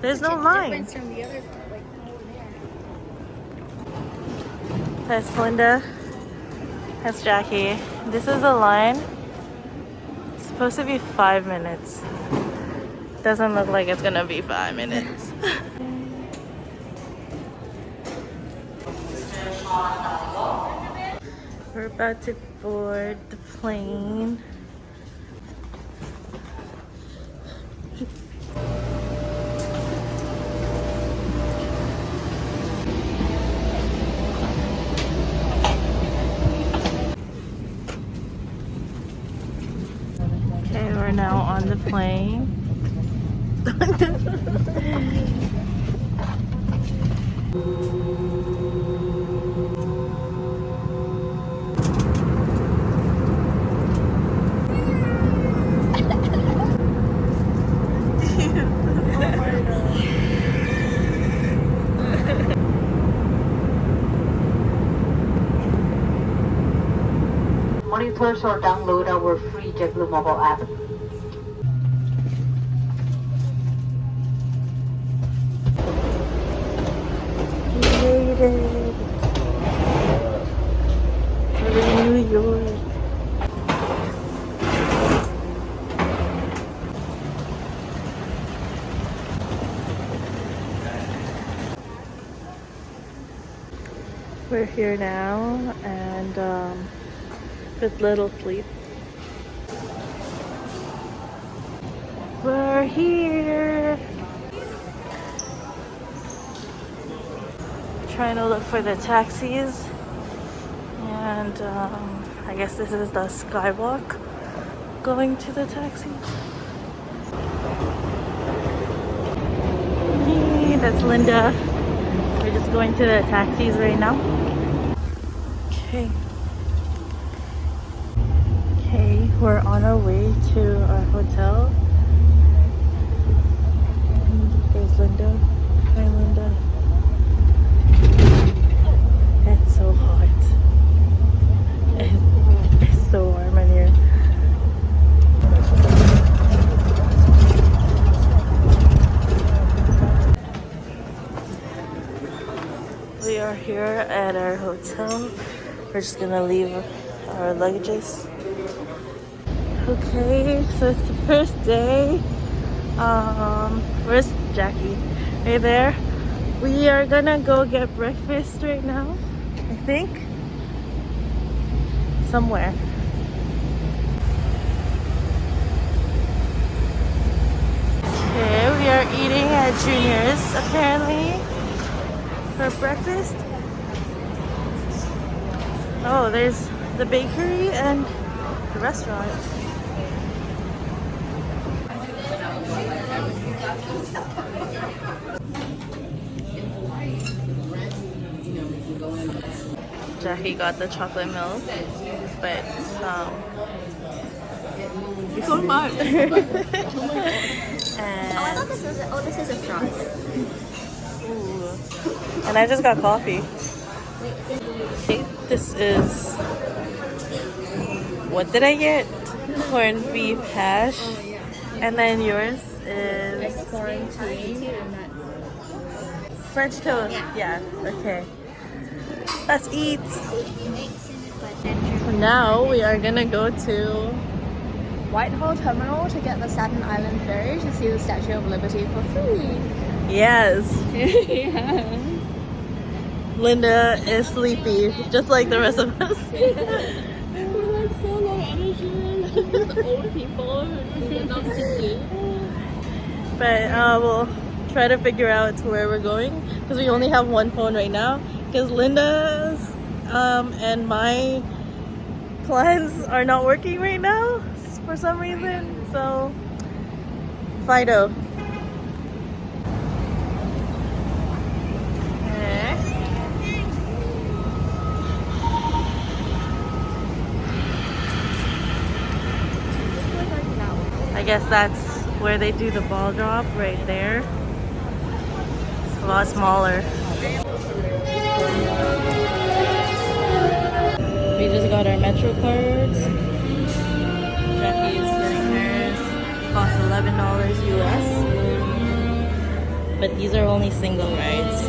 There's no line. That's Linda. That's Jackie. This is a line. It's supposed to be 5 minutes. Doesn't look like it's gonna be 5 minutes. We're about to board the plane. Okay, we're now on the plane. Monitors or download our free JetBlue mobile app. We made it. We're in New York. We're here now, and with little sleep. We're here. Trying to look for the taxis, and I guess this is the skywalk going to the taxis. Hey, that's Linda. We're just going to the taxis right now. Okay. Okay, we're on our way to our hotel. There's Linda. Hi, Linda. It's so hot. It's so warm in here. We are here at our hotel. We're just gonna leave our luggages. Okay, so it's the first day. Where's Jackie? Right there. We are gonna go get breakfast right now, I think. Somewhere. Okay, we are eating at Junior's apparently for breakfast. Oh, there's the bakery and the restaurant. Jackie got the chocolate milk, but it's so much. And I thought this is a frost. Ooh. And I just got coffee. Okay, this is, what did I get? Corned beef hash. Oh, yeah. And then yours is It's quarantine and that's French toast. Yeah, okay. Let's eat. So now we are gonna go to Whitehall Terminal to get the Staten Island ferry to see the Statue of Liberty for free. Yes. Yeah. Linda is sleepy, just like the rest of us. We're like so low energy. These old people who are not sleepy. But we'll try to figure out where we're going because we only have one phone right now. Because Linda's and my plans are not working right now for some reason. So, Fido. I guess that's where they do the ball drop, right there. It's a lot smaller. We Metro cards. Jackie is getting hers. Costs $11 US. But these are only single rides.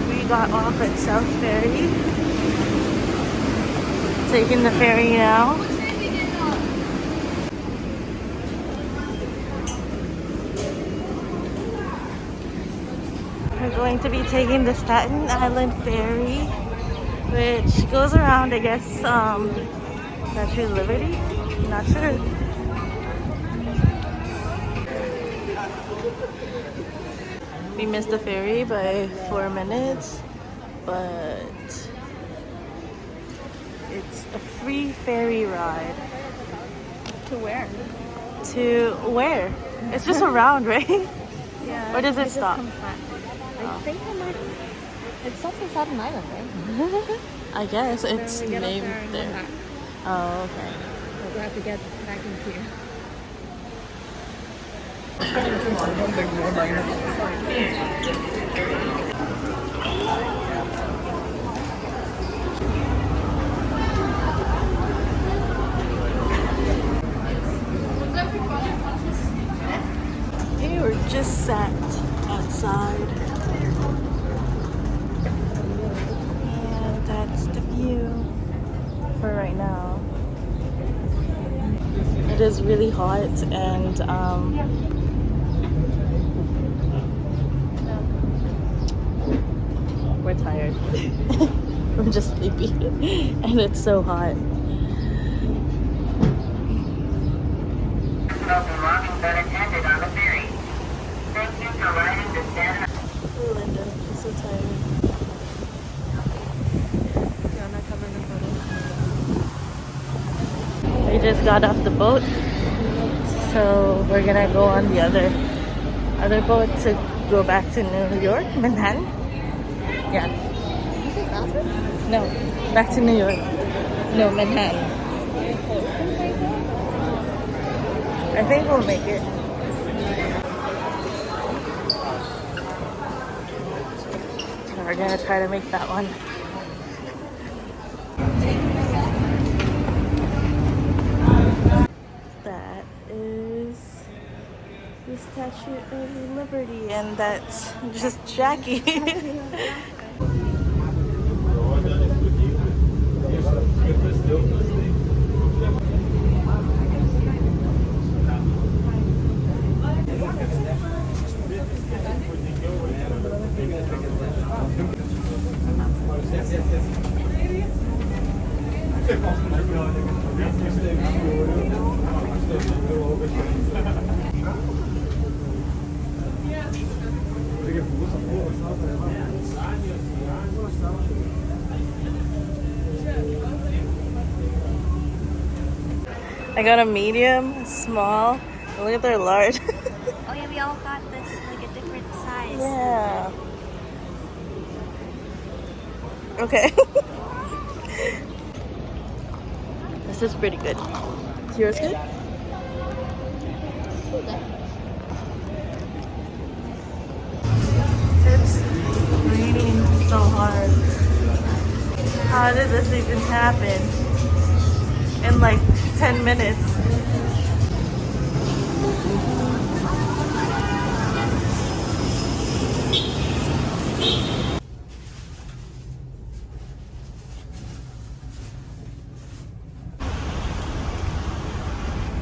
We got off at South Ferry. Taking the ferry now. We're going to be taking the Staten Island Ferry, which goes around, I guess, Statue of Liberty? I'm not sure. We missed the ferry by 4 minutes, but it's a free ferry ride. To where? To where? It's just around, right? Yeah. Or does it stop? Comes back. I think it might. It stops in Staten Island, right? I guess it's Then we get up named there and there. come back. Oh, okay. But we have to get back in here. We were just sat outside. And that's the view for right now. It is really hot and we're tired. We're just sleepy and it's so hot. Belongings that attended on the ferry. Thank you for riding the Staten Island. Oh, Linda, I'm so tired. Yeah, I'm not covering the photo. We just got off the boat, so we're gonna go on the other boat to go back to New York, Manhattan. Yeah. Did you say bathroom? No, back to New York. No, Manhattan. I think we'll make it. So we're gonna try to make that one. That is the Statue of Liberty, and that's just Jackie. I got a medium, small. Look at their large. Oh yeah, we all got this like a different size. Yeah. Okay. This is pretty good. Is yours good? It's raining so hard. How did this even happen? In like 10 minutes.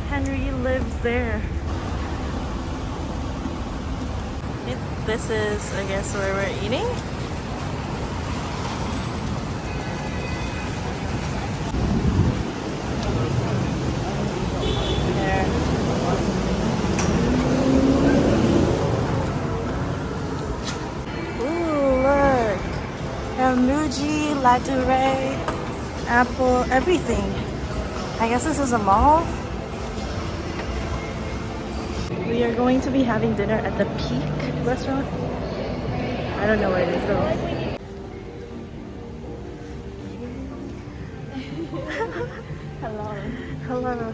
Henry lives there. This is, I guess, where we're eating. There. Ooh, look. Muji, Ladure, apple, everything. I guess this is a mall. We are going to be having dinner at the Peak restaurant. I don't know where it is though. Hello. Hello.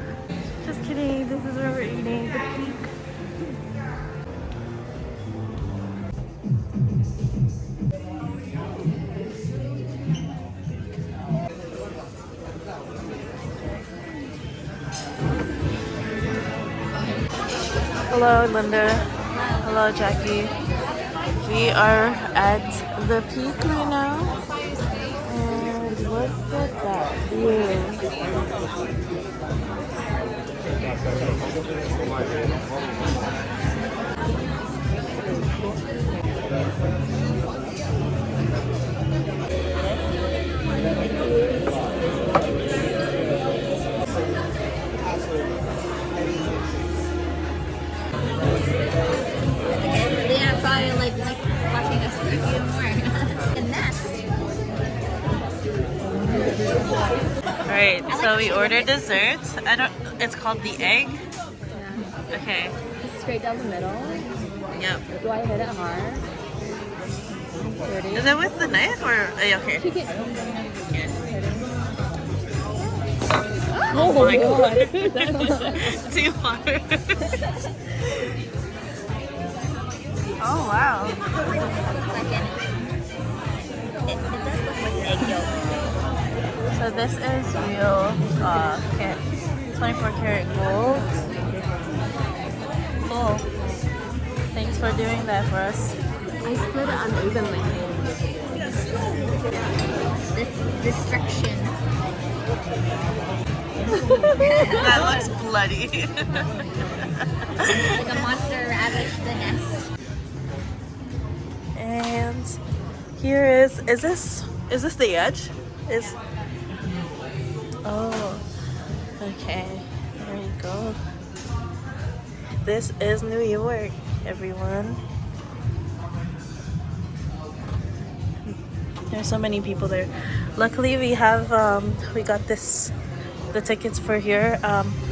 Just kidding. This is where we're eating. The Peak. Hello, Linda. Hello, Jackie. We are at the Peak right now. And look at that view. Yeah, probably like watching us review more. And next. Alright, so we ordered dessert. It's called the egg. Okay. Straight down the middle. Yep. Do I hit it hard? Ready? Is it with the knife or okay? Kick it. Oh my god. Too hard. Oh wow. It does look like egg yolk. So this is real 24 karat gold. Cool. Thanks for doing that for us. I split it unevenly. Destruction. That looks bloody. Like a monster ravaged the nest. And here is this the edge? Oh, okay, there you go. This is New York, everyone. There's so many people there. Luckily we have we got the tickets for here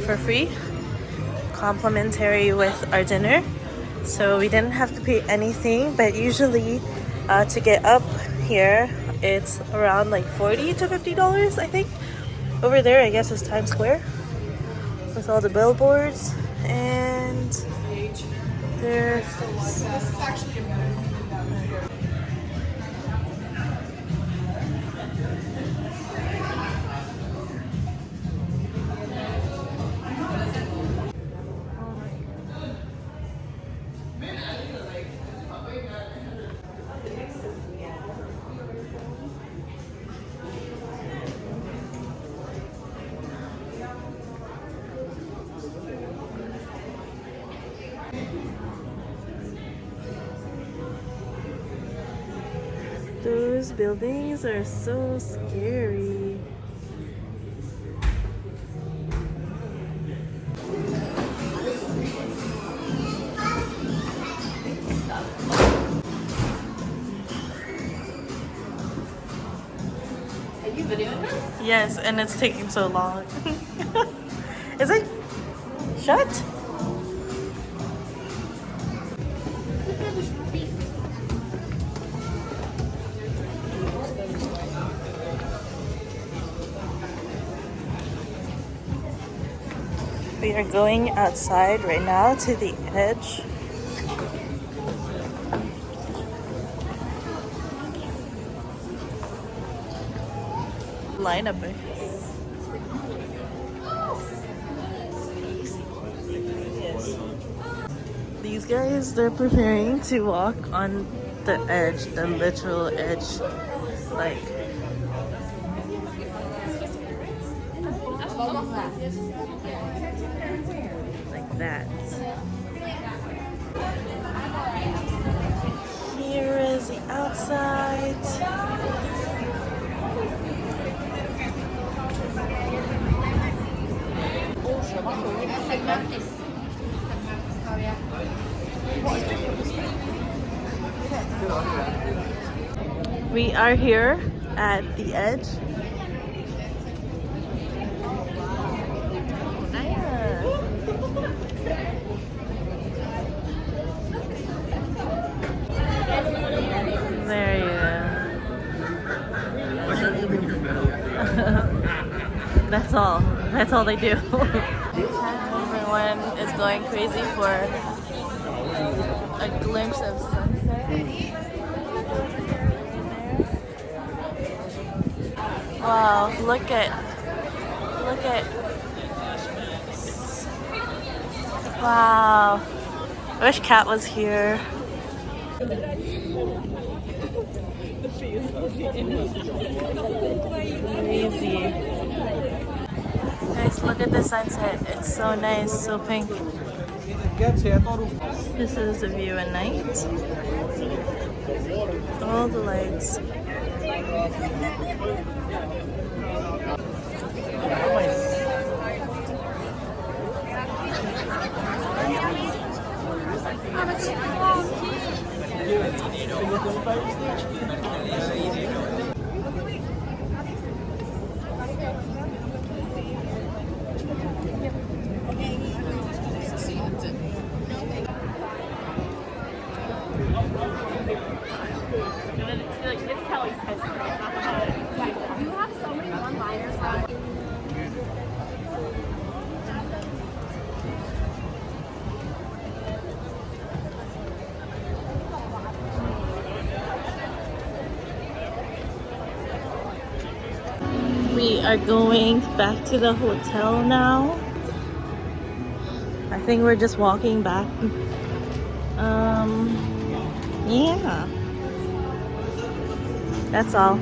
for free, complimentary with our dinner. So we didn't have to pay anything, but usually to get up here it's around like $40 to $50, I think. Over there I guess is Times Square with all the billboards, and there's those buildings are so scary. Are you videoing this? Yes, and it's taking so long. Is it shut? We are going outside right now to the edge. Line up. These guys, they're preparing to walk on the edge, the literal edge. Like that. Here is the outside. We are here at the edge. That's all they do. Everyone is going crazy for a glimpse of sunset. Wow, look at. Wow. I wish Kat was here. Crazy. Guys, look at the sunset. It's so nice, so pink. This is the view at night. All the lights. You have so many one-liners. We are going back to the hotel now. I think we're just walking back. Yeah. That's all.